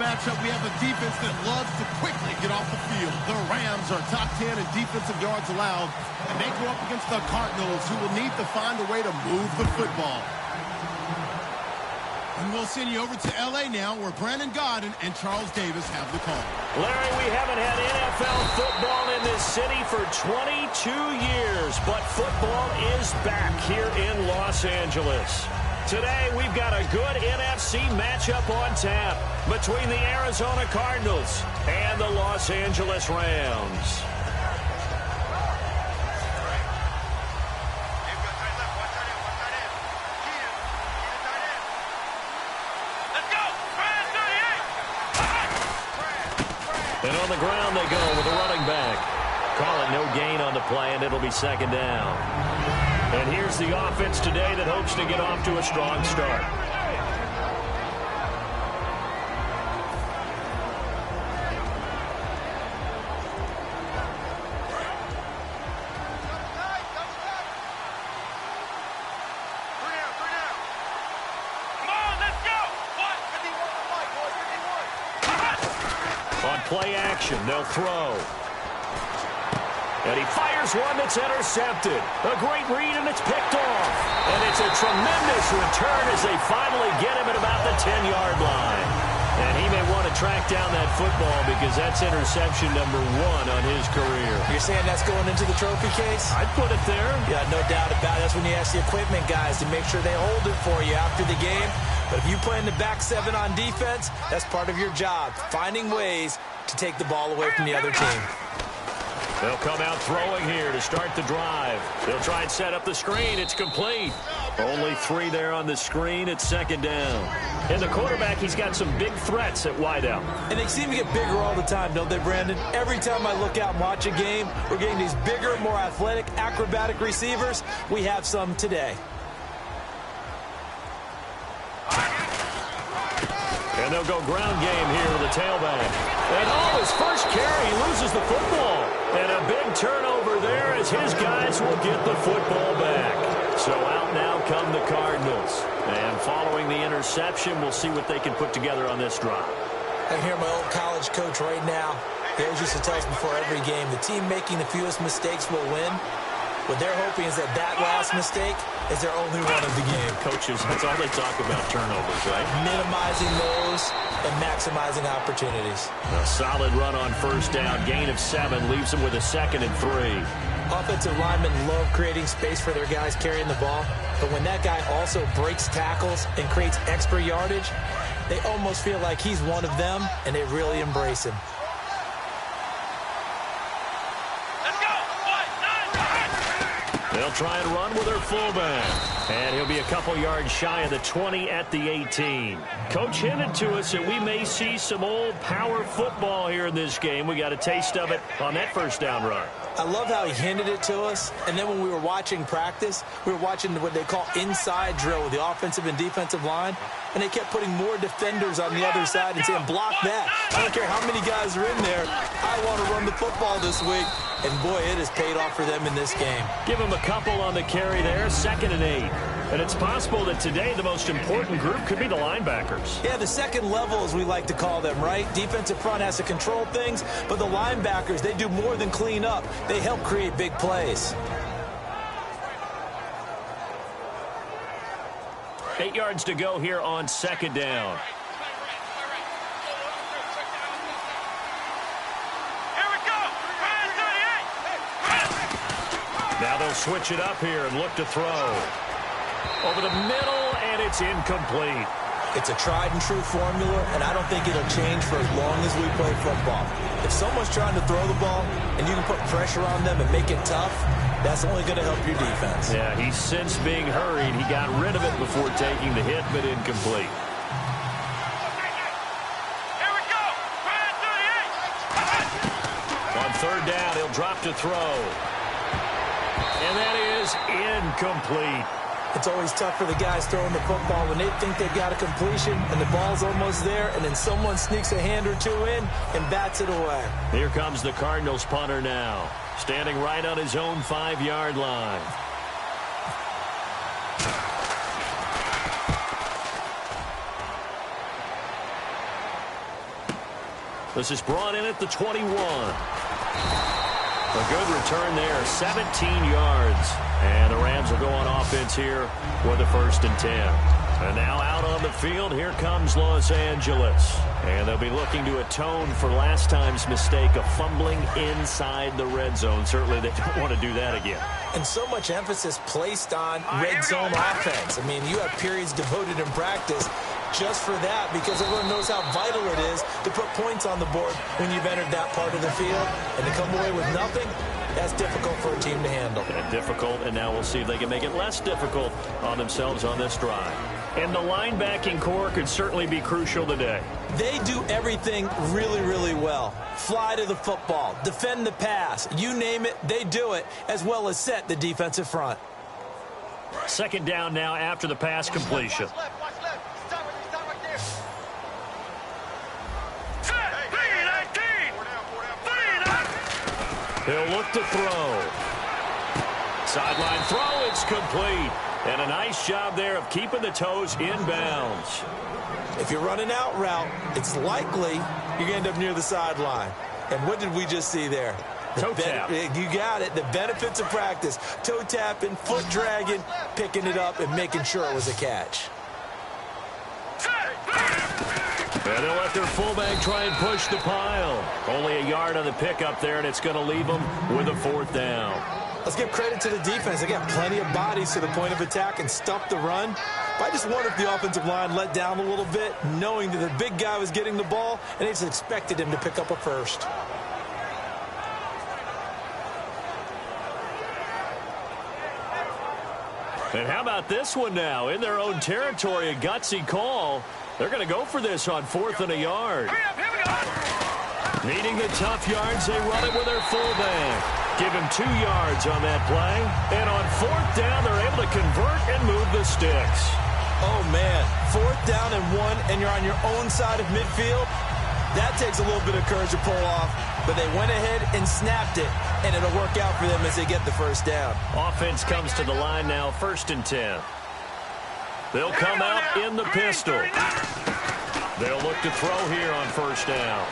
matchup, we have a defense that loves to quickly get off the field. The Rams are top 10 in defensive yards allowed, and they go up against the Cardinals, who will need to find a way to move the football. And we'll send you over to L.A. now, where Brandon Gaudin and Charles Davis have the call. Larry, we haven't had NFL football in this city for 22 years, but football is back here in Los Angeles. Today, we've got a good NFC matchup on tap between the Arizona Cardinals and the Los Angeles Rams. And on the ground they go with a running back. Call it no gain on the play, and it'll be second down. And here's the offense today that hopes to get off to a strong start. On play action, they'll throw. And he fires one that's intercepted. A great read, and it's picked off. And it's a tremendous return as they finally get him at about the 10-yard line. And he may want to track down that football because that's interception number 1 on his career. You're saying that's going into the trophy case? I'd put it there. Yeah, no doubt about it. That's when you ask the equipment guys to make sure they hold it for you after the game. But if you play in the back 7 on defense, that's part of your job, finding ways to take the ball away from the other team. They'll come out throwing here to start the drive. They'll try and set up the screen. It's complete. Only 3 there on the screen. It's second down. And the quarterback, he's got some big threats at wideout. And they seem to get bigger all the time, don't they, Brandon? Every time I look out and watch a game, we're getting these bigger, more athletic, acrobatic receivers. We have some today. And they'll go ground game here with a tailback. And his first carry, he loses the football. And a big turnover there as his guys will get the football back. So out now come the Cardinals. And following the interception, we'll see what they can put together on this drive. I hear my old college coach right now. He always used to tell us before every game, the team making the fewest mistakes will win. What they're hoping is that last mistake is their only run of the game. Coaches, that's all they talk about, turnovers, right? Minimizing those and maximizing opportunities. A solid run on first down. Gain of 7 leaves them with a 2nd and 3. Offensive linemen love creating space for their guys carrying the ball. But when that guy also breaks tackles and creates extra yardage, they almost feel like he's one of them, and they really embrace him. They'll try and run with their fullback. And he'll be a couple yards shy of the 20 at the 18. Coach hinted to us that we may see some old power football here in this game. We got a taste of it on that first down run. I love how he hinted it to us. And then when we were watching practice, we were watching what they call inside drill with the offensive and defensive line. And they kept putting more defenders on the other side and saying, block that. I don't care how many guys are in there. I want to run the football this week. And, boy, it has paid off for them in this game. Give them a couple on the carry there, 2nd and 8. And it's possible that today the most important group could be the linebackers. Yeah, the second level, as we like to call them, right? Defensive front has to control things, but the linebackers, they do more than clean up. They help create big plays. 8 yards to go here on second down. Now they'll switch it up here and look to throw. Over the middle, and it's incomplete. It's a tried-and-true formula, and I don't think it'll change for as long as we play football. If someone's trying to throw the ball, and you can put pressure on them and make it tough, that's only going to help your defense. Yeah, he's since being hurried. He got rid of it before taking the hit, but incomplete. On third down, he'll drop to throw. And that is incomplete. It's always tough for the guys throwing the football when they think they've got a completion and the ball's almost there, and then someone sneaks a hand or two in and bats it away. Here comes the Cardinals punter now, standing right on his own 5-yard line. This is brought in at the 21. A good return there, 17 yards. And the Rams will go on offense here with a 1st and 10. And now out on the field, here comes Los Angeles. And they'll be looking to atone for last time's mistake of fumbling inside the red zone. Certainly they don't want to do that again. And so much emphasis placed on red zone offense. I mean, you have periods devoted in practice just for that, because everyone knows how vital it is to put points on the board when you've entered that part of the field. And to come away with nothing, that's difficult for a team to handle. And difficult, and now we'll see if they can make it less difficult on themselves on this drive. And the linebacking core could certainly be crucial today. They do everything really, really well. Fly to the football, defend the pass, you name it, they do it, as well as set the defensive front. 2nd down now after the pass completion. He'll look to throw. Sideline throw, it's complete. And a nice job there of keeping the toes in bounds. If you're running out route, it's likely you're going to end up near the sideline. And what did we just see there? Toe tap. You got it. The benefits of practice. Toe tapping, foot dragging, picking it up, and making sure it was a catch. And they'll let their fullback try and push the pile. Only a yard on the pickup there, and it's going to leave them with a 4th down. Let's give credit to the defense. They got plenty of bodies to the point of attack and stuff the run. But I just wonder if the offensive line let down a little bit, knowing that the big guy was getting the ball, and they just expected him to pick up a first. And how about this one now? In their own territory, a gutsy call. They're going to go for this on 4th and a yard. Needing the tough yards, they run it with their fullback. Give him 2 yards on that play. And on 4th down, they're able to convert and move the sticks. Oh, man. 4th down and 1, and you're on your own side of midfield. That takes a little bit of courage to pull off. But they went ahead and snapped it, and it'll work out for them as they get the 1st down. Offense comes to the line now, 1st and 10. They'll come out in the pistol. They'll look to throw here on 1st down.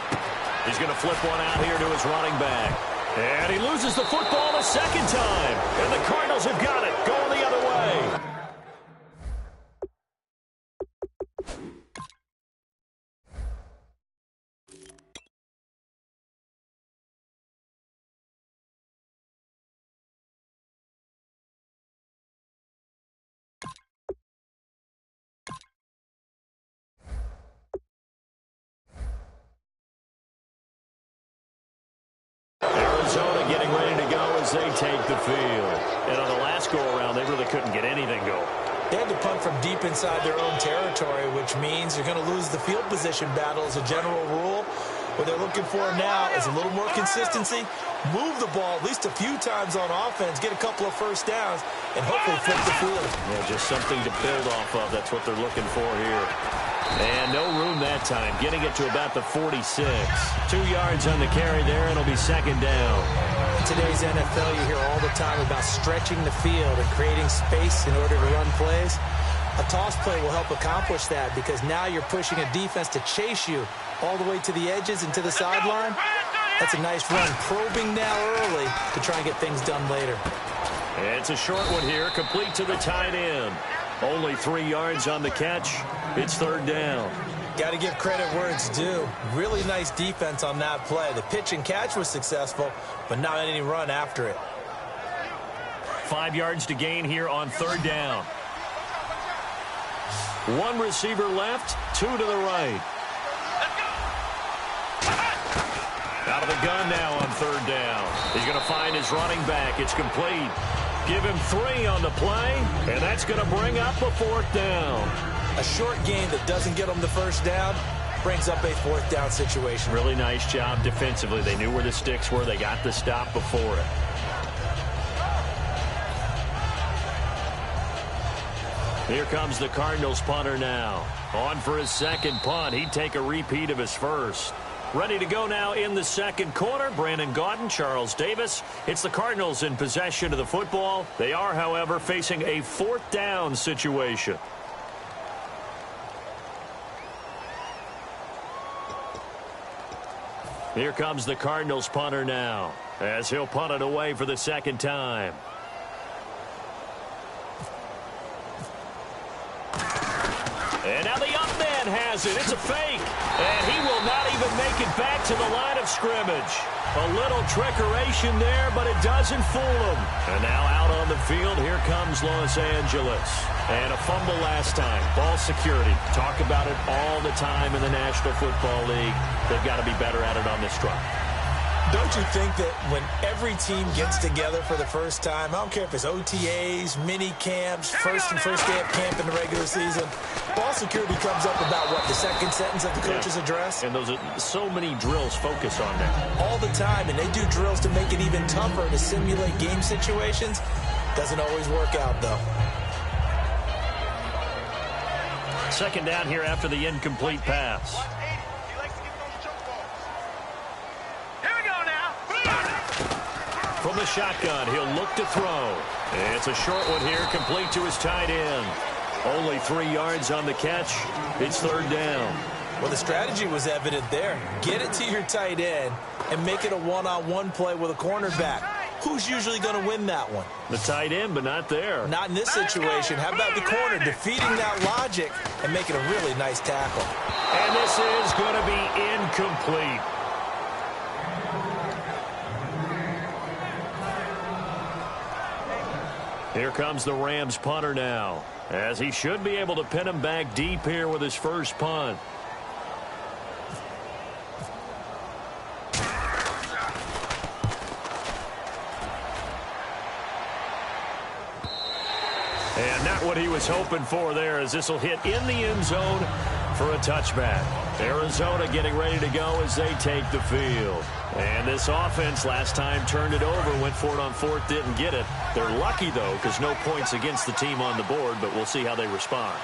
He's going to flip one out here to his running back. And he loses the football a 2nd time. And the Cardinals have got it, going the other way. Arizona getting ready to go as they take the field. And on the last go-around, they really couldn't get anything going. They had to punt from deep inside their own territory, which means you're going to lose the field position battle as a general rule. What they're looking for now is a little more consistency, move the ball at least a few times on offense, get a couple of 1st downs, and hopefully flip the field. Yeah, just something to build off of. That's what they're looking for here. And no room that time, getting it to about the 46. 2 yards on the carry there, and it'll be 2nd down. In today's NFL, you hear all the time about stretching the field and creating space in order to run plays. A toss play will help accomplish that because now you're pushing a defense to chase you all the way to the edges and to the sideline. That's a nice run, probing now early to try and get things done later. And it's a short one here, complete to the tight end. Only 3 yards on the catch. It's 3rd down. Got to give credit where it's due. Really nice defense on that play. The pitch and catch was successful, but not any run after it. 5 yards to gain here on 3rd down. 1 receiver left, 2 to the right. Out of the gun now on 3rd down. He's going to find his running back. It's complete. Give him 3 on the play, and that's going to bring up a 4th down. A short gain that doesn't get them the 1st down brings up a 4th down situation. Really nice job defensively. They knew where the sticks were. They got the stop before it. Here comes the Cardinals punter now. On for his 2nd punt. He'd take a repeat of his 1st. Ready to go now in the 2nd quarter. Brandon Gaudin, Charles Davis. It's the Cardinals in possession of the football. They are, however, facing a 4th down situation. Here comes the Cardinals punter now, as he'll punt it away for the second time. And now the up man has it. It's a fake. And he will not even make it back to the line of scrimmage. A little trickeration there, but it doesn't fool him. And now out on the field, here comes Los Angeles. And a fumble last time. Ball security. Talk about it all the time in the National Football League. They've got to be better at it on this drive. Don't you think that when every team gets together for the first time, I don't care if it's OTAs, mini camps, first day of camp in the regular season, ball security comes up about, what, the second sentence of the coach's address? And those are so many drills focus on that. All the time, and they do drills to make it even tougher to simulate game situations. Doesn't always work out, though. Second down here after the incomplete pass. From the shotgun, he'll look to throw. It's a short one here, complete to his tight end. Only 3 yards on the catch. It's third down. Well, the strategy was evident there. Get it to your tight end and make it a one-on-one play with a cornerback. Who's usually going to win that one? The tight end, but not there. Not in this situation. How about the corner defeating that logic and making a really nice tackle? And this is going to be incomplete. Here comes the Rams punter now, as he should be able to pin him back deep here with his first punt. And not what he was hoping for there, as this will hit in the end zone for a touchback. Arizona getting ready to go as they take the field. And this offense last time turned it over, went for it on fourth, didn't get it. They're lucky, though, because no points against the team on the board, but we'll see how they respond.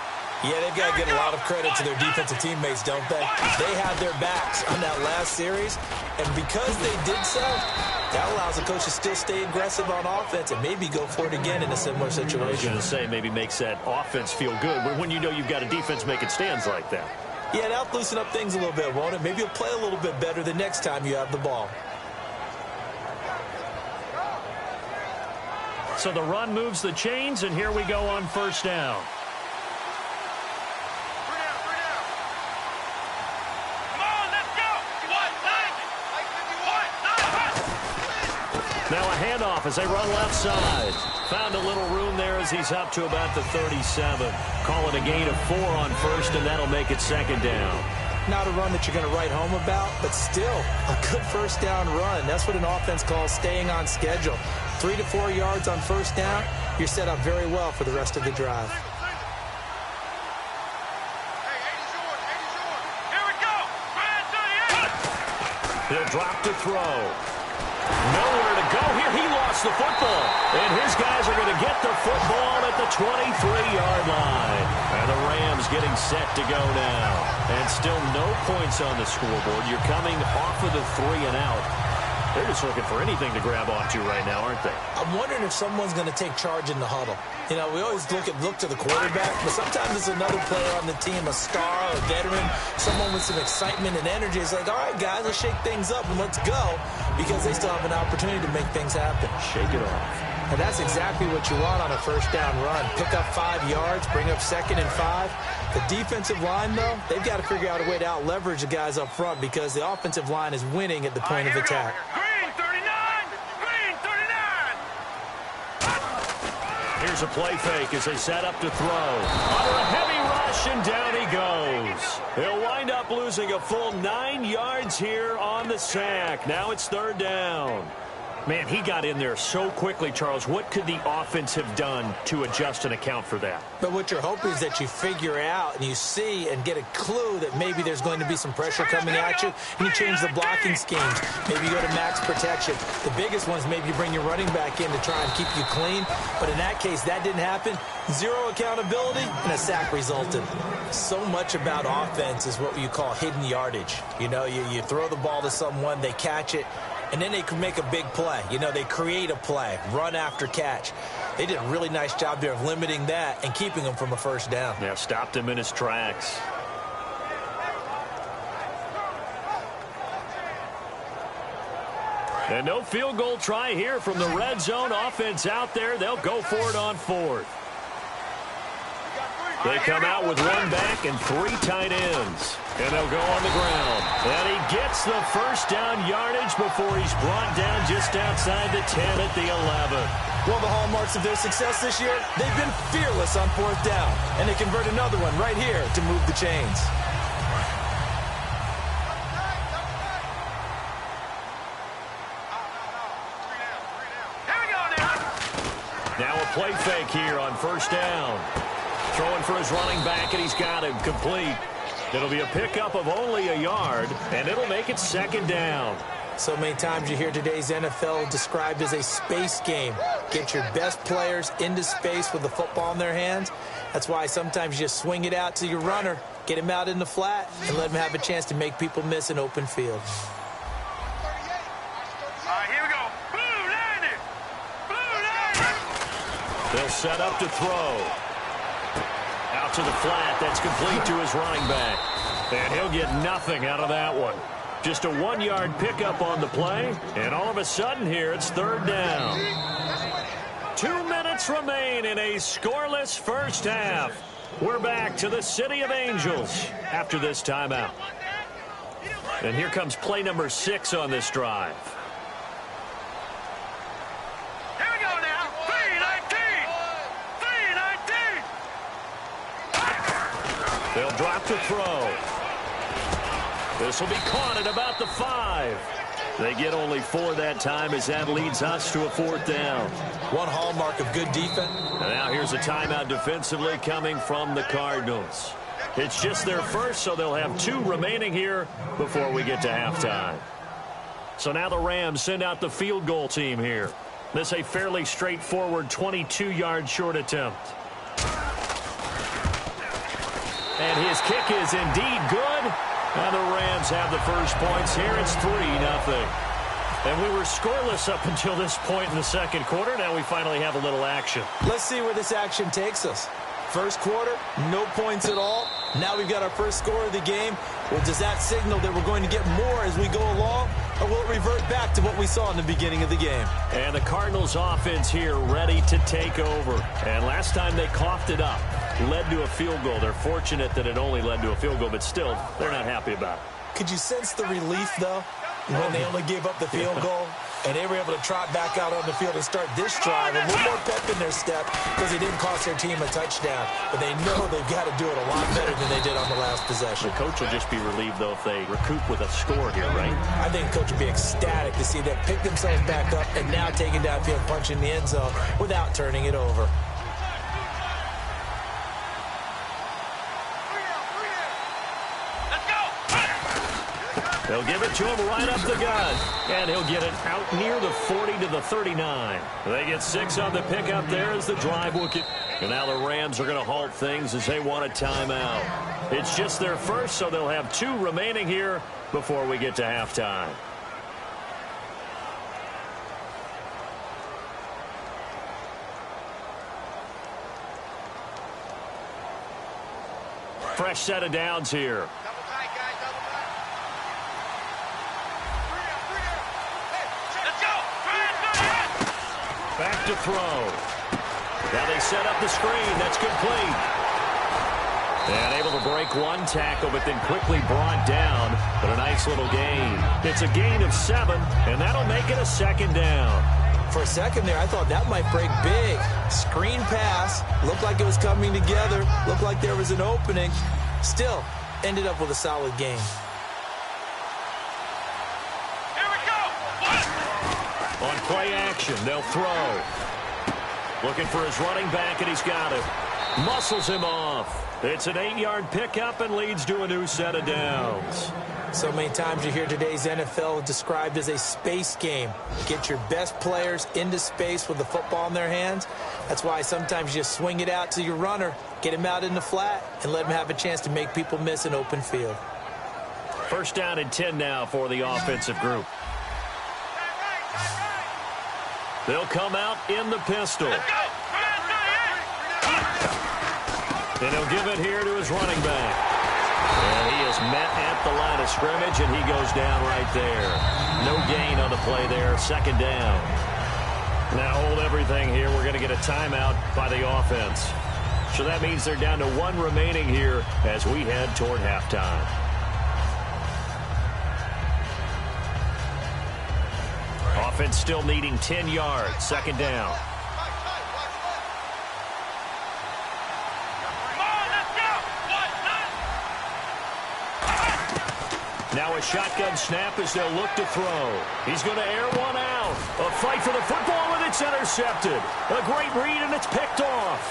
Yeah, they've got to get a lot of credit to their defensive teammates, don't they? They had their backs on that last series, and because they did so, that allows the coach to still stay aggressive on offense and maybe go for it again in a similar situation. I was going to say, maybe makes that offense feel good, but when you know you've got a defense making stands like that. Yeah, that'll loosen up things a little bit, won't it? Maybe you'll play a little bit better the next time you have the ball. So the run moves the chains, and here we go on first down. Now a handoff as they run left side. Found a little room there as he's up to about the 37. Call it a gain of 4 on first, and that'll make it second down. Not a run that you're going to write home about, but still a good first down run. That's what an offense calls staying on schedule. 3 to 4 yards on first down, you're set up very well for the rest of the drive. He'll drop to throw. Nowhere to go here. He lost the football. And his guys are going to get the football at the 23-yard line. And the Rams getting set to go now. And still no points on the scoreboard. You're coming off of the 3 and out. They're just looking for anything to grab onto right now, aren't they? I'm wondering if someone's going to take charge in the huddle. You know, we always look to the quarterback, but sometimes it's another player on the team, a star, a veteran, someone with some excitement and energy. It's like, all right, guys, let's shake things up and let's go, because they still have an opportunity to make things happen. Shake it off. And that's exactly what you want on a first down run. Pick up 5 yards, bring up 2nd and 5. The defensive line, though, they've got to figure out a way to out-leverage the guys up front because the offensive line is winning at the point of attack. Here's a play fake as they set up to throw. Under a heavy rush, and down he goes. He'll wind up losing a full 9 yards here on the sack. Now it's third down. Man, he got in there so quickly, Charles. What could the offense have done to adjust and account for that? But what you're hoping is that you figure out and you see and get a clue that maybe there's going to be some pressure coming at you, and you change the blocking schemes. Maybe you go to max protection. The biggest one is maybe you bring your running back in to try and keep you clean. But in that case, that didn't happen. 0 accountability, and a sack resulted. So much about offense is what you call hidden yardage. You know, you throw the ball to someone, they catch it, and then they can make a big play. You know, they create a play, run after catch. They did a really nice job there of limiting that and keeping him from a first down. Yeah, stopped him in his tracks. And no field goal try here from the red zone. Offense out there. They'll go for it on fourth. They come out with one back and 3 tight ends. And they'll go on the ground. And he gets the first down yardage before he's brought down just outside the 10 at the 11. Well, the hallmarks of their success this year, they've been fearless on fourth down. And they convert another one right here to move the chains. Now a play fake here on first down. Throwing for his running back, and he's got him complete. It'll be a pickup of only a yard, and it'll make it second down. So many times you hear today's NFL described as a space game. Get your best players into space with the football in their hands. That's why sometimes you just swing it out to your runner, get him out in the flat, and let him have a chance to make people miss an open field. Here we go. Blue 90. Blue 90. They'll set up to throw. Out to the flat. That's complete to his running back. And he'll get nothing out of that one. Just a 1-yard pickup on the play. And all of a sudden here, it's third down. 2 minutes remain in a scoreless first half. We're back to the City of Angels after this timeout. And here comes play number 6 on this drive. Here we go now. 3-19. 3-19. They'll drop to throw. This will be caught at about the 5. They get only 4 that time as that leads us to a fourth down. One hallmark of good defense. And now here's a timeout defensively coming from the Cardinals. It's just their first, so they'll have 2 remaining here before we get to halftime. So now the Rams send out the field goal team here. This a fairly straightforward 22-yard short attempt. And his kick is indeed good. And the Rams have the first points here. It's 3-0. And we were scoreless up until this point in the second quarter. Now we finally have a little action. Let's see where this action takes us. First quarter, no points at all. Now we've got our first score of the game. Well, does that signal that we're going to get more as we go along? Or will it revert back to what we saw in the beginning of the game? And the Cardinals offense here ready to take over. And last time they coughed it up. Led to a field goal. They're fortunate that it only led to a field goal, but still, they're not happy about it. Could you sense the relief, though, when they only gave up the field goal? And they were able to trot back out on the field and start this drive. A little more pep in their step because it didn't cost their team a touchdown. But they know they've got to do it a lot better than they did on the last possession. The coach will just be relieved, though, if they recoup with a score here, right? I think the coach will be ecstatic to see them pick themselves back up and now taking downfield, punching the end zone without turning it over. They'll give it to him right up the gut. And he'll get it out near the 40 to the 39. They get 6 on the pickup there as the drive will get. And now the Rams are going to halt things as they want a timeout. It's just their first, so they'll have 2 remaining here before we get to halftime. Fresh set of downs here. Back to throw. Now they set up the screen. That's complete. And able to break one tackle, but then quickly brought down. But a nice little gain. It's a gain of 7, and that'll make it a second down. For a second there, I thought that might break big. Screen pass. Looked like it was coming together. Looked like there was an opening. Still, ended up with a solid gain. On play action, they'll throw. Looking for his running back, and he's got it. Muscles him off. It's an 8-yard pickup and leads to a new set of downs. So many times you hear today's NFL described as a space game. Get your best players into space with the football in their hands. That's why sometimes you swing it out to your runner, get him out in the flat, and let him have a chance to make people miss an open field. First down and 10 now for the offensive group. They'll come out in the pistol. And he'll give it here to his running back. And he is met at the line of scrimmage, and he goes down right there. No gain on the play there. Second down. Now hold everything here. We're going to get a timeout by the offense. So that means they're down to one remaining here as we head toward halftime. Offense still needing 10 yards. Second down. Now a shotgun snap as they'll look to throw. He's going to air one out. A fight for the football, and it's intercepted. A great read, and it's picked off.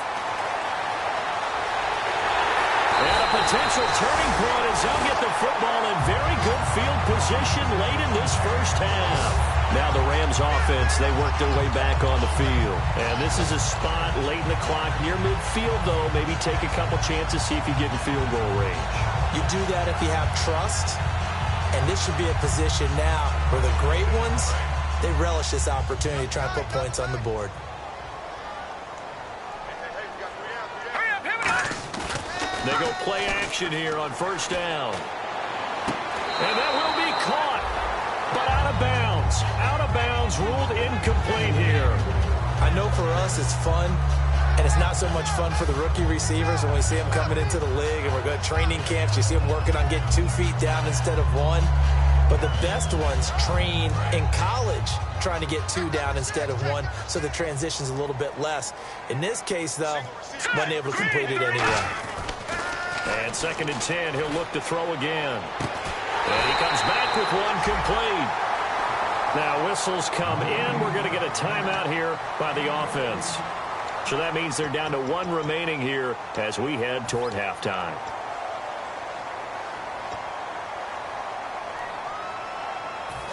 And a potential turning point as they'll get the football in very good field position late in this first half. Now the Rams offense, they work their way back on the field. And this is a spot late in the clock near midfield, though. Maybe take a couple chances, see if you get in field goal range. You do that if you have trust. And this should be a position now where the great ones, they relish this opportunity to try and put points on the board. They go play action here on first down. And that will be caught, but out of bounds. Out of bounds, ruled incomplete here. I know for us it's fun, and it's not so much fun for the rookie receivers when we see them coming into the league and we're going to training camps. You see them working on getting 2 feet down instead of 1. But the best ones train in college trying to get 2 down instead of 1, so the transition's a little bit less. In this case, though, wasn't able to complete it anyway. And second and 10, he'll look to throw again. And he comes back with one complete. Now whistles come in. We're going to get a timeout here by the offense. So that means they're down to 1 remaining here as we head toward halftime.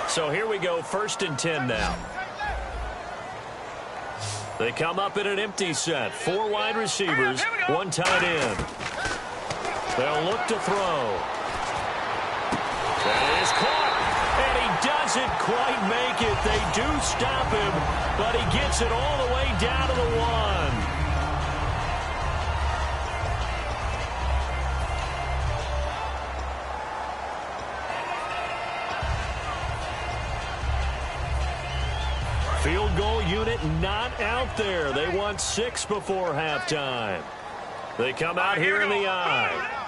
So here we go, first and 10 now. They come up in an empty set. 4 wide receivers, 1 tight end. They'll look to throw. That is caught, and he doesn't quite make it. They do stop him, but he gets it all the way down to the 1. Field goal unit not out there. They want 6 before halftime. They come out here in the eye.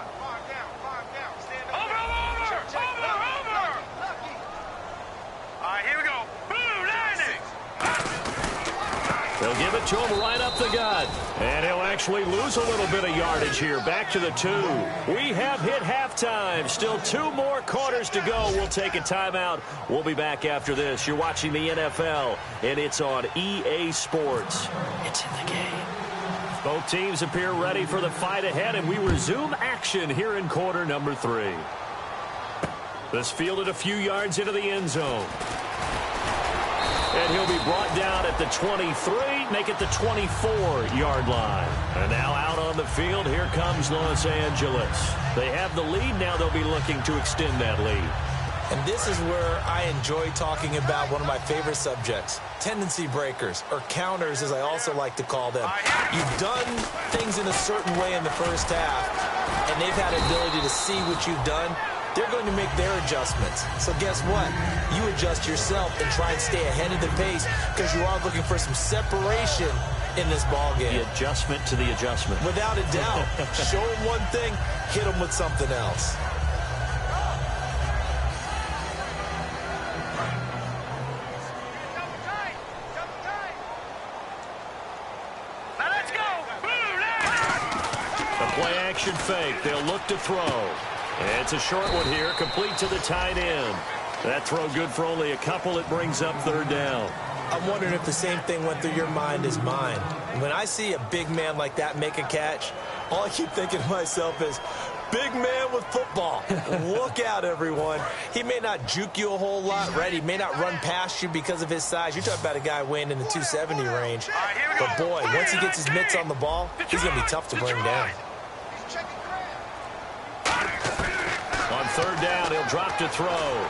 They'll give it to him right up the gut. And he'll actually lose a little bit of yardage here. Back to the 2. We have hit halftime. Still 2 more quarters to go. We'll take a timeout. We'll be back after this. You're watching the NFL, and it's on EA Sports. It's in the game. Both teams appear ready for the fight ahead, and we resume action here in quarter number 3. This fielded a few yards into the end zone. And he'll be brought down at the 23, make it the 24-yard line. And now out on the field, here comes Los Angeles. They have the lead. Now they'll be looking to extend that lead. And this is where I enjoy talking about one of my favorite subjects, tendency breakers, or counters as I also like to call them. You've done things in a certain way in the first half, and they've had ability to see what you've done. They're going to make their adjustments. So guess what? You adjust yourself and try and stay ahead of the pace because you are looking for some separation in this ball game. The adjustment to the adjustment. Without a doubt. Show them one thing, hit them with something else. Now let's go. A play action fake. They'll look to throw. And it's a short one here, complete to the tight end. That throw good for only a couple. It brings up third down. I'm wondering if the same thing went through your mind as mine. When I see a big man like that make a catch, all I keep thinking to myself is, big man with football. Look out, everyone. He may not juke you a whole lot, right? He may not run past you because of his size. You're talking about a guy weighing in the 270 range. But, boy, once he gets his mitts on the ball, he's going to be tough to bring down. On third down, he'll drop to throw.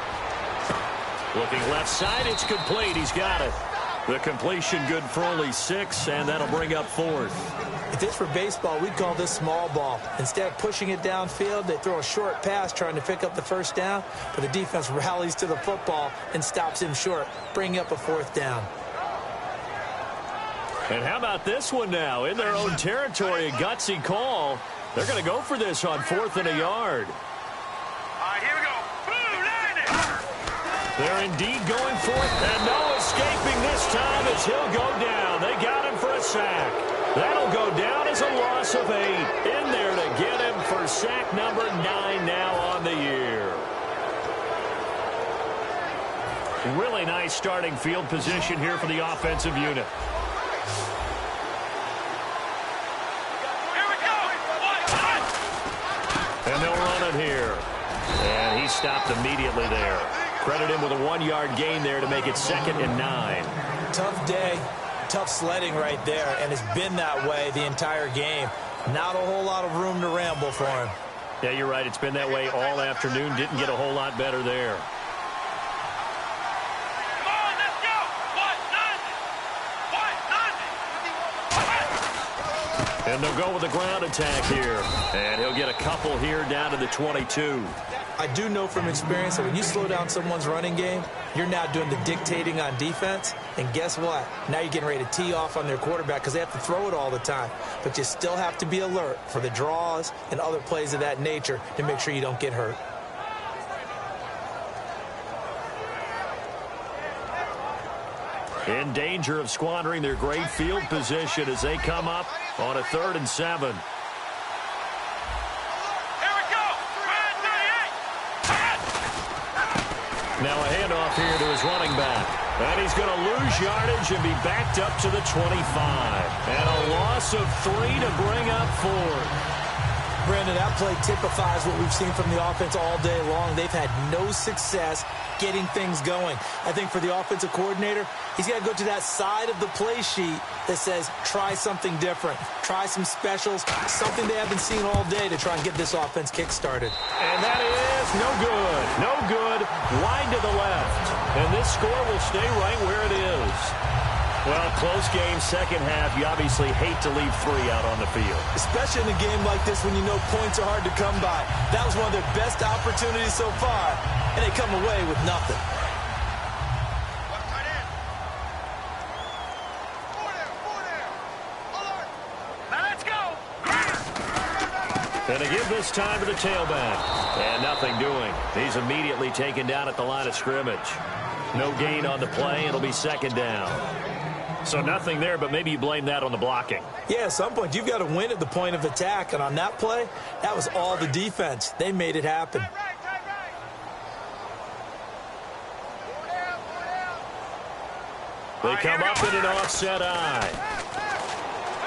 Looking left side, it's complete. He's got it. The completion good for only 6, and that'll bring up 4th. If this were baseball, we'd call this small ball. Instead of pushing it downfield, they throw a short pass trying to pick up the first down, but the defense rallies to the football and stops him short, bringing up a 4th down. And how about this one now? In their own territory, a gutsy call. They're going to go for this on 4th and a yard. All right, here we go. Boom, line it. They're indeed going for it, and no escaping this time as he'll go down. They got him for a sack. That'll go down as a loss of 8. In there to get him for sack number 9 now on the year. Really nice starting field position here for the offensive unit. Here we go. And they'll run it here. And he stopped immediately there. Credit him with a 1-yard gain there to make it 2nd and 9. Tough day. Tough sledding right there, and it's been that way the entire game. Not a whole lot of room to ramble for him. Yeah, you're right. It's been that way all afternoon. Didn't get a whole lot better there. Come on, let's go. What? And they'll go with a ground attack here. And he'll get a couple here down to the 22. I do know from experience that when you slow down someone's running game, you're now doing the dictating on defense. And guess what? Now you're getting ready to tee off on their quarterback because they have to throw it all the time. But you still have to be alert for the draws and other plays of that nature to make sure you don't get hurt. In danger of squandering their great field position as they come up on a 3rd and 7. Now a handoff here to his running back. And he's going to lose yardage and be backed up to the 25. And a loss of 3 to bring up 4. Brandon, that play typifies what we've seen from the offense all day long. They've had no success getting things going. I think for the offensive coordinator, he's got to go to that side of the play sheet that says, try something different. Try some specials, something they haven't seen all day to try and get this offense kick-started. And that is no good. No good. Wide to the left. And this score will stay right where it is. Well, close game, second half. You obviously hate to leave 3 out on the field. Especially in a game like this when you know points are hard to come by. That was one of their best opportunities so far, and they come away with nothing. Now let's go. And they give this time to the tailback. And nothing doing. He's immediately taken down at the line of scrimmage. No gain on the play. It'll be 2nd down. So nothing there, but maybe you blame that on the blocking. Yeah, at some point, you've got to win at the point of attack. And on that play, that was all the defense. They made it happen. They come up in an offset eye.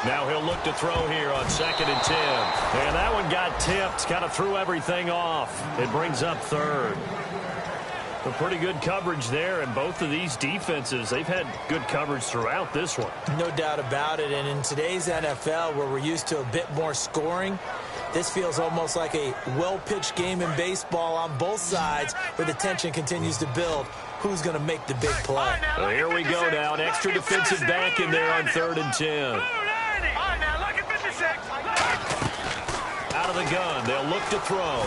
Now he'll look to throw here on 2nd and 10. And that one got tipped, kind of threw everything off. It brings up 3rd. A pretty good coverage there, and both of these defenses, they've had good coverage throughout this one. No doubt about it, and in today's NFL, where we're used to a bit more scoring, this feels almost like a well-pitched game in baseball on both sides, where the tension continues to build. Who's going to make the big play? Well, here we go now, an extra defensive back in there on 3rd and 10. All right, now look at 56. Out of the gun, they'll look to throw.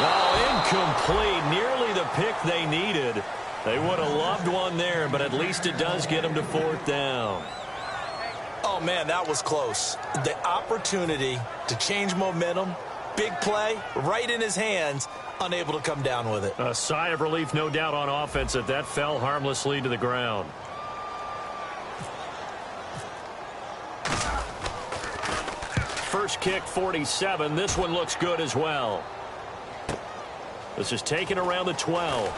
Oh, incomplete. Nearly the pick they needed. They would have loved one there, but at least it does get them to 4th down. Oh, man, that was close. The opportunity to change momentum, big play, right in his hands, unable to come down with it. A sigh of relief, no doubt, on offense that that fell harmlessly to the ground. First kick, 47. This one looks good as well. This is taken around the 12.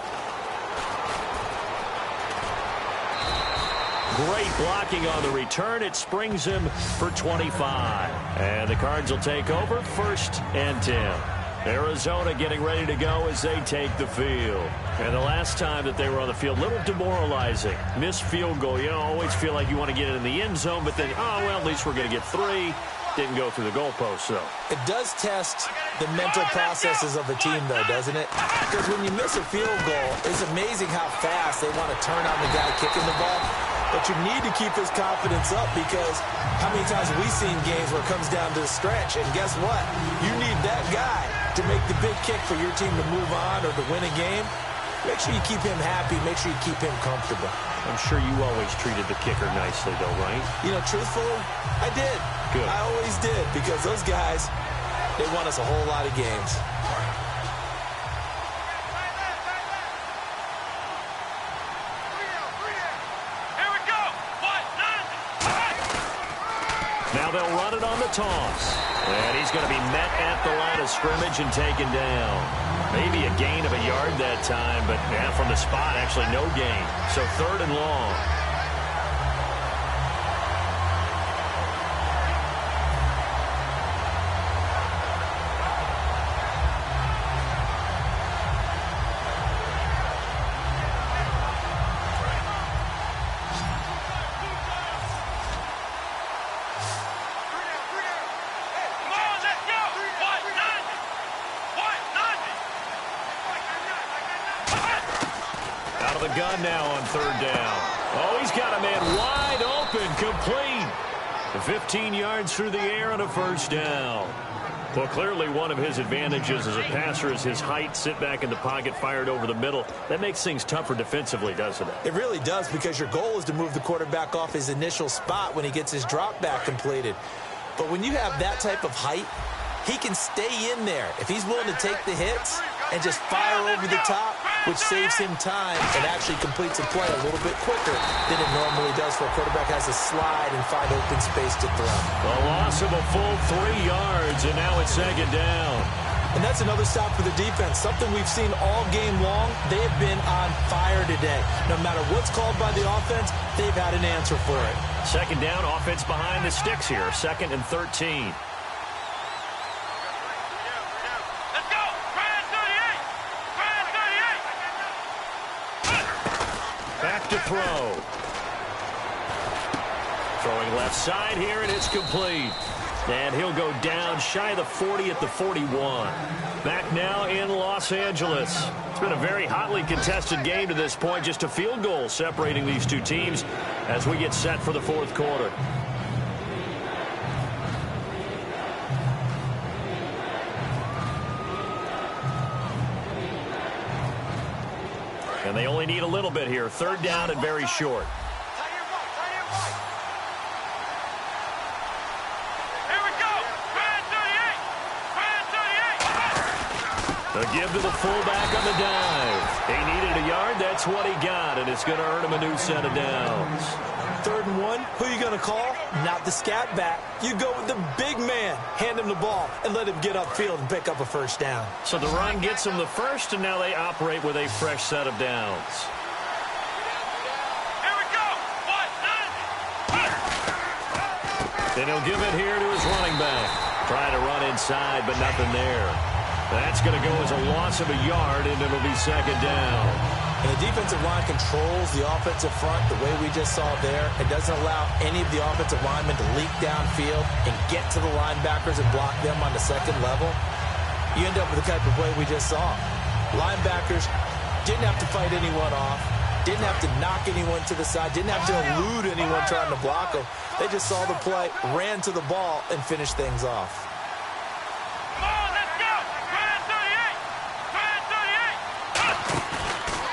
Great blocking on the return. It springs him for 25. And the Cards will take over 1st and 10. Arizona getting ready to go as they take the field. And the last time that they were on the field, a little demoralizing. Missed field goal. You always feel like you want to get it in the end zone, but then, oh, well, at least we're going to get 3. Didn't go through the goalpost, though. It does test the mental processes of a team, though, doesn't it? Because when you miss a field goal, it's amazing how fast they want to turn on the guy kicking the ball. But you need to keep his confidence up because how many times have we seen games where it comes down to the stretch? And guess what? You need that guy to make the big kick for your team to move on or to win a game. Make sure you keep him happy. Make sure you keep him comfortable. I'm sure you always treated the kicker nicely, though, right? You know, truthfully, I did. Good. I always did because those guys, they won us a whole lot of games. Now they'll run it on the toss. And he's going to be met at the line of scrimmage and taken down. Maybe a gain of a yard that time, but from the spot, actually no gain. So 3rd and long. The gun now on 3rd down. Oh, he's got a man wide open, complete. 15 yards through the air and a 1st down. Well, clearly one of his advantages as a passer is his height, sit back in the pocket, fired over the middle. That makes things tougher defensively, doesn't it? It really does because your goal is to move the quarterback off his initial spot when he gets his drop back completed. But when you have that type of height, he can stay in there if he's willing to take the hits and just fire over the top, which saves him time and actually completes a play a little bit quicker than it normally does for a quarterback has to slide and find open space to throw. A loss of a full 3 yards, and now it's 2nd down. And that's another stop for the defense, something we've seen all game long. They have been on fire today. No matter what's called by the offense, they've had an answer for it. 2nd down, offense behind the sticks here, 2nd and 13. To throw. Throwing left side here, and it's complete. And he'll go down shy of the 40 at the 41. Back now in Los Angeles. It's been a very hotly contested game to this point. Just a field goal separating these two teams as we get set for the 4th quarter. And they only need a little bit here. 3rd down and very short. Here we go. Brad 38. A give to the fullback on the dive. He needed a yard. That's what he got, and it's going to earn him a new set of downs. 3rd and 1, who are you going to call? Not the scat back. You go with the big man. Hand him the ball and let him get upfield and pick up a 1st down. So the run gets him the 1st, and now they operate with a fresh set of downs. Here we go. Then he'll give it here to his running back. Trying to run inside, but nothing there. That's going to go as a loss of a yard, and it'll be 2nd down. And the defensive line controls the offensive front the way we just saw there. It doesn't allow any of the offensive linemen to leak downfield and get to the linebackers and block them on the 2nd level. You end up with the type of play we just saw. Linebackers didn't have to fight anyone off, didn't have to knock anyone to the side, didn't have to elude anyone trying to block them. They just saw the play, ran to the ball, and finished things off.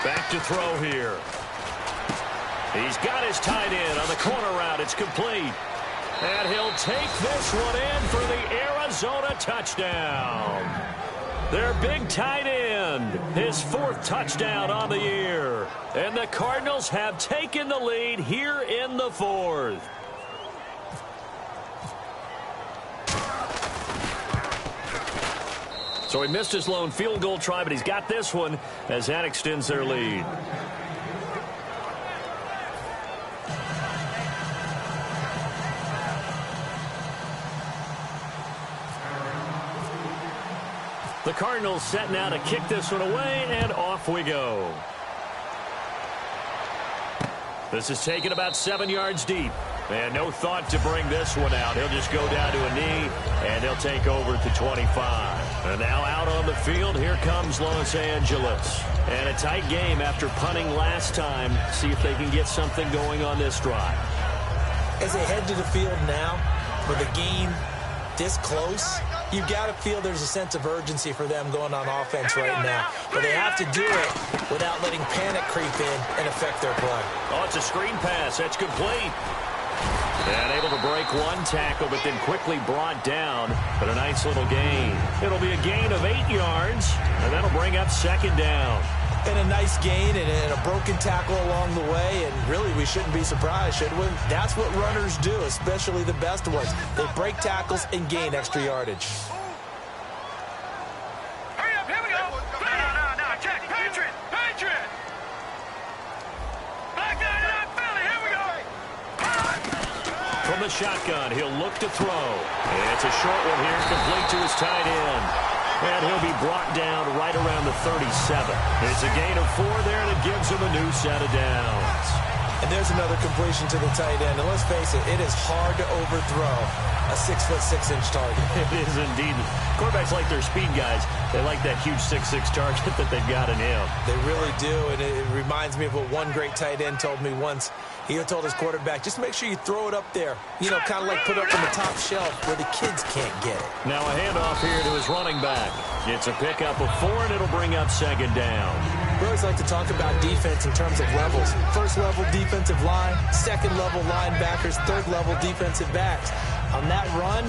Back to throw here. He's got his tight end on the corner route. It's complete. And he'll take this one in for the Arizona touchdown. Their big tight end, his 4th touchdown on the year. And the Cardinals have taken the lead here in the 4th. So he missed his lone field goal try, but he's got this one as that extends their lead. The Cardinals set now to kick this one away, and off we go. This is taken about 7 yards deep. And no thought to bring this one out. He'll just go down to a knee, and he'll take over at the 25. And now out on the field, here comes Los Angeles. And a tight game after punting last time. See if they can get something going on this drive. As they head to the field now, with the game this close, you've got to feel there's a sense of urgency for them going on offense right now. But they have to do it without letting panic creep in and affect their play. Oh, it's a screen pass. That's complete. And able to break one tackle, but then quickly brought down. But a nice little gain. It'll be a gain of 8 yards, and that'll bring up second down. And a nice gain and a broken tackle along the way, and really we shouldn't be surprised, should we? That's what runners do, especially the best ones. They break tackles and gain extra yardage. Hurry up, here we go. No, check. Patriot. Back down, Philly, here we go. From the shotgun, he'll look to throw. And it's a short one here, complete to his tight end. And he'll be brought down right around the 37. It's a gain of 4 there, and it gives him a new set of downs. And there's another completion to the tight end. And let's face it, it is hard to overthrow a 6'6" target. It is indeed. Quarterbacks like their speed guys. They like that huge 6'6" target that they've got in him. They really do, and it reminds me of what one great tight end told me once. He told his quarterback, just make sure you throw it up there. You know, kind of like put it up on the top shelf where the kids can't get it. Now a handoff here to his running back. It's a pickup of 4, and it'll bring up second down. We always like to talk about defense in terms of levels. First level defensive line, second level linebackers, third level defensive backs. On that run,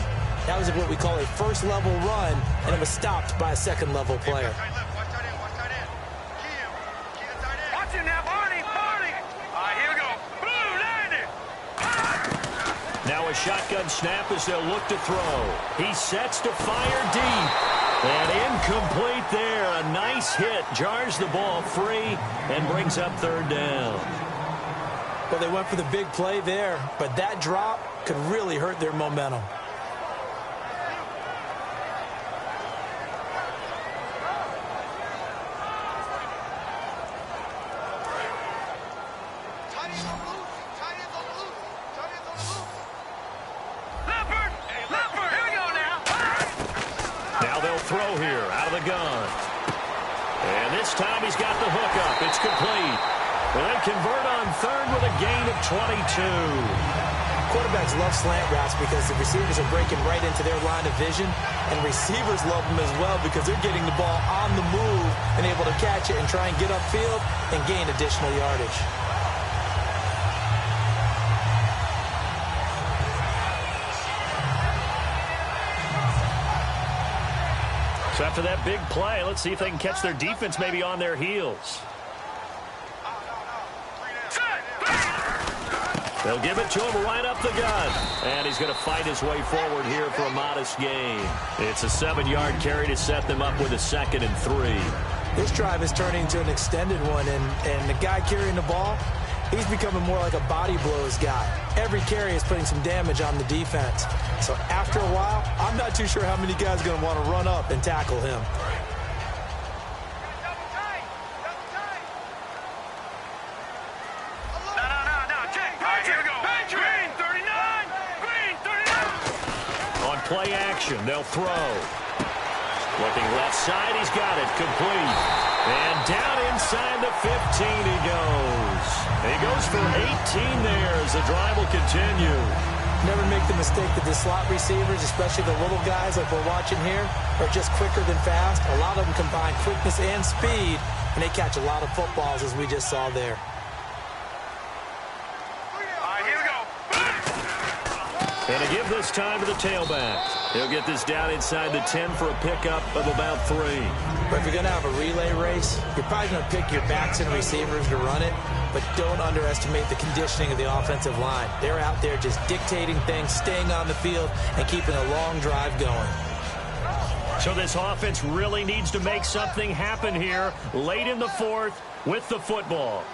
that was what we call a first level run, and it was stopped by a second level player. Watch it now, Barney. All right, here we go. Blue, landed. Now a shotgun snap as they'll look to throw. He sets to fire deep. And incomplete there. A nice hit. Jars the ball free and brings up third down. Well, they went for the big play there, but that drop could really hurt their momentum. Leopard, here we go now. Now they'll throw here out of the gun. And this time he's got the hook up. It's complete. And they convert on third with a gain of 22. Quarterbacks love slant routes because the receivers are breaking right into their line of vision, and receivers love them as well because they're getting the ball on the move and able to catch it and try and get upfield and gain additional yardage. So after that big play, let's see if they can catch their defense maybe on their heels. They'll give it to him right up the gut. And he's going to fight his way forward here for a modest gain. It's a 7-yard carry to set them up with a 2nd and 3. This drive is turning into an extended one, and the guy carrying the ball, he's becoming more like a body blows guy. Every carry is putting some damage on the defense. So after a while, I'm not too sure how many guys are going to want to run up and tackle him. Play action. They'll throw. Looking left side. He's got it. Complete. And down inside the 15 he goes. He goes for 18 there as the drive will continue. Never make the mistake that the slot receivers, especially the little guys like we're watching here, are just quicker than fast. A lot of them combine quickness and speed, and they catch a lot of footballs as we just saw there. And a give this time to the tailback. He'll get this down inside the 10 for a pickup of about 3. But if you're going to have a relay race, you're probably going to pick your backs and receivers to run it, but don't underestimate the conditioning of the offensive line. They're out there just dictating things, staying on the field, and keeping a long drive going. So this offense really needs to make something happen here late in the 4th with the football.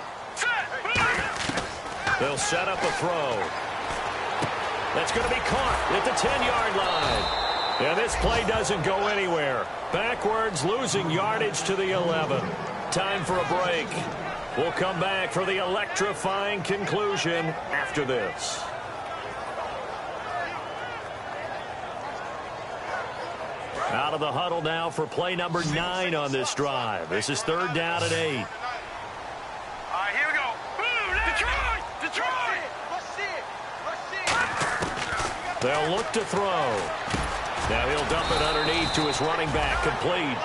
They'll set up a throw. That's going to be caught at the 10-yard line. And this play doesn't go anywhere. Backwards, losing yardage to the 11. Time for a break. We'll come back for the electrifying conclusion after this. Out of the huddle now for play number 9 on this drive. This is 3rd down and 8. All right, here we go. Detroit! Detroit! Let's see it. They'll look to throw. Now he'll dump it underneath to his running back. Complete.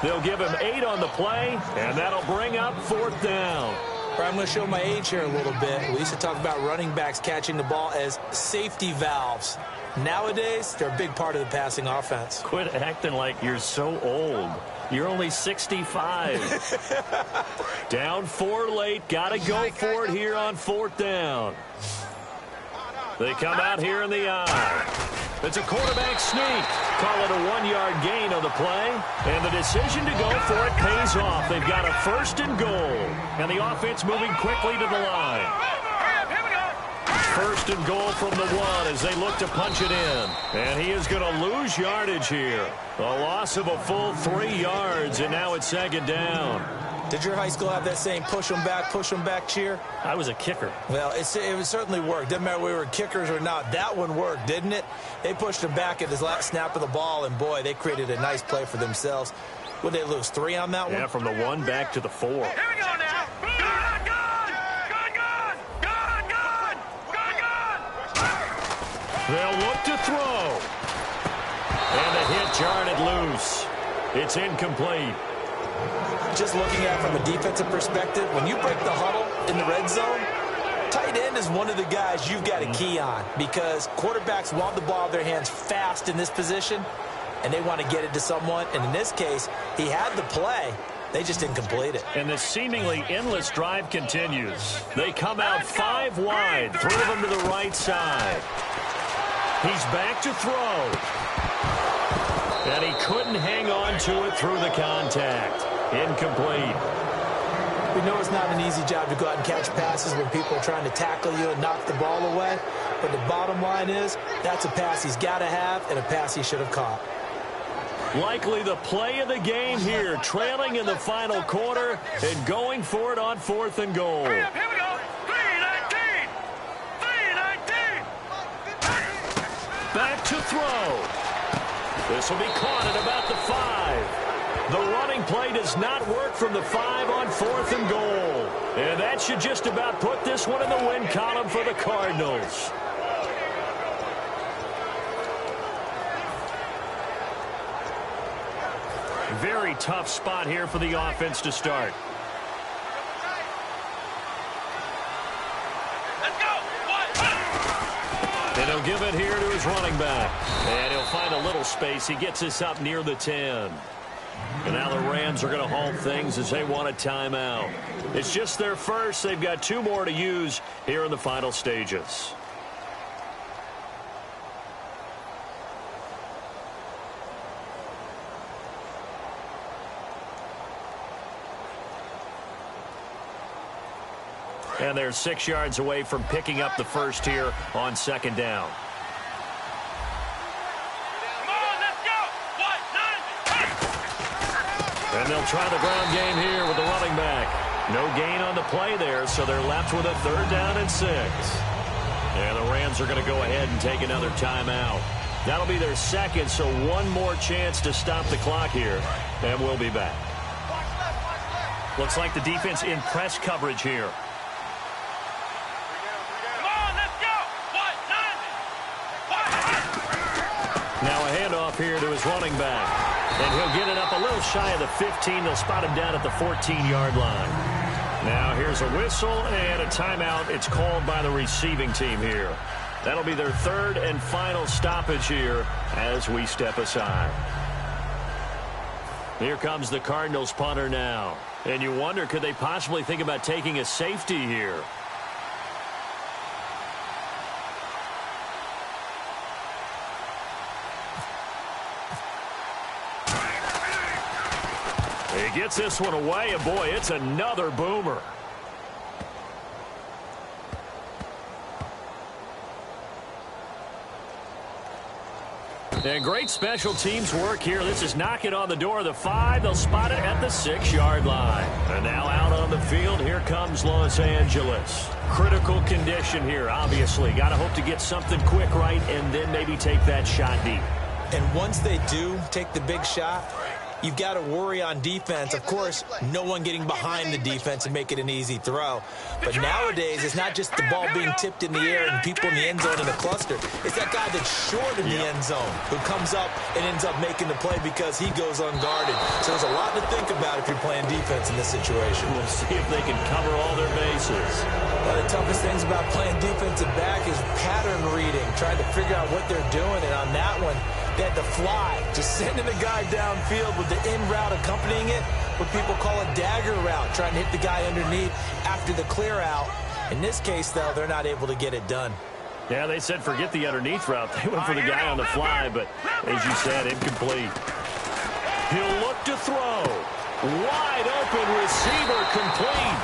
They'll give him 8 on the play, and that'll bring up 4th down. I'm going to show my age here a little bit. We used to talk about running backs catching the ball as safety valves. Nowadays, they're a big part of the passing offense. Quit acting like you're so old. You're only 65. Down 4 late. Got to go for it here on 4th down. They come out here in the eye. It's a quarterback sneak. Call it a 1-yard gain on the play. And the decision to go for it pays off. They've got a 1st and goal. And the offense moving quickly to the line. 1st and goal from the 1 as they look to punch it in. And he is going to lose yardage here. A loss of a full 3 yards, and now it's 2nd down. Did your high school have that saying, push them back cheer? I was a kicker. Well, it certainly worked. Didn't matter if we were kickers or not. That one worked, didn't it? They pushed him back at his last snap of the ball, and, boy, they created a nice play for themselves. Would they lose 3 on that one? Yeah, from the 1 back to the 4. Here we go now. They'll look to throw. And the hit jarred loose. It's incomplete. Just looking at it from a defensive perspective, when you break the huddle in the red zone, tight end is one of the guys you've got to key on because quarterbacks want the ball in their hands fast in this position, and they want to get it to someone. And in this case, he had the play. They just didn't complete it. And the seemingly endless drive continues. They come out 5 wide, 3 of them to the right side. He's back to throw. And he couldn't hang on to it through the contact. Incomplete. We know it's not an easy job to go out and catch passes when people are trying to tackle you and knock the ball away. But the bottom line is, that's a pass he's got to have and a pass he should have caught. Likely the play of the game here, trailing in the final quarter and going for it on 4th and goal. Here we go. 3-19. Back to throw. This will be caught at about the 5. The running play does not work from the 5 on 4th and goal. And that should just about put this one in the win column for the Cardinals. Very tough spot here for the offense to start. Let's go. And he'll give it here to his running back. And he'll find a little space. He gets this up near the 10. And now the Rams are going to halt things as they want a timeout. It's just their first. They've got 2 more to use here in the final stages. And they're 6 yards away from picking up the first here on 2nd down. And they'll try the ground game here with the running back. No gain on the play there, so they're left with a 3rd down and 6. And the Rams are going to go ahead and take another timeout. That'll be their 2nd, so 1 more chance to stop the clock here. And we'll be back. Looks like the defense in press coverage here. Now a handoff here to his running back. And he'll get it up a little shy of the 15. They'll spot him down at the 14-yard line. Now here's a whistle and a timeout. It's called by the receiving team here. That'll be their 3rd and final stoppage here as we step aside. Here comes the Cardinals punter now. And you wonder, could they possibly think about taking a safety here? He gets this one away, and boy, it's another boomer. And great special teams work here. This is knocking on the door of the 5. They'll spot it at the 6-yard line. And now out on the field, here comes Los Angeles. Critical condition here, obviously. Got to hope to get something quick right and then maybe take that shot deep. And once they do take the big shot, you've got to worry on defense. Of course, no one getting behind the defense and make it an easy throw. But nowadays, it's not just the ball being tipped in the air and people in the end zone in a cluster. It's that guy that's short in the end zone who comes up and ends up making the play because he goes unguarded. So there's a lot to think about if you're playing defense in this situation. We'll see if they can cover all their bases. One of the toughest things about playing defensive back is pattern reading, trying to figure out what they're doing. And on that one, they had to fly, just sending a guy downfield with the in route accompanying it, what people call a dagger route, trying to hit the guy underneath after the clear out. In this case, though, they're not able to get it done. Yeah, they said forget the underneath route. They went for the guy on the fly, but as you said, incomplete. He'll look to throw. Wide open receiver, complete.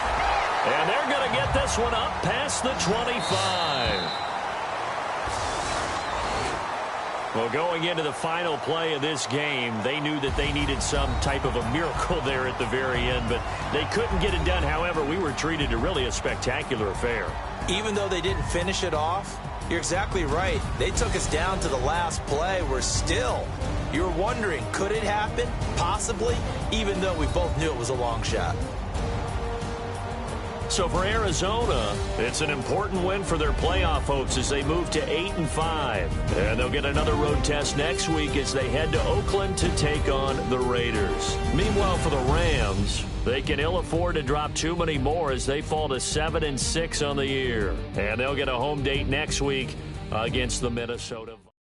And they're going to get this one up past the 25. Well, going into the final play of this game, they knew that they needed some type of a miracle there at the very end, but they couldn't get it done. However, we were treated to really a spectacular affair. Even though they didn't finish it off, you're exactly right. They took us down to the last play. We're still, you're wondering, could it happen? Possibly, even though we both knew it was a long shot. So for Arizona, it's an important win for their playoff hopes as they move to 8-5. And they'll get another road test next week as they head to Oakland to take on the Raiders. Meanwhile, for the Rams, they can ill afford to drop too many more as they fall to 7-6 on the year. And they'll get a home date next week against the Minnesota Vikings.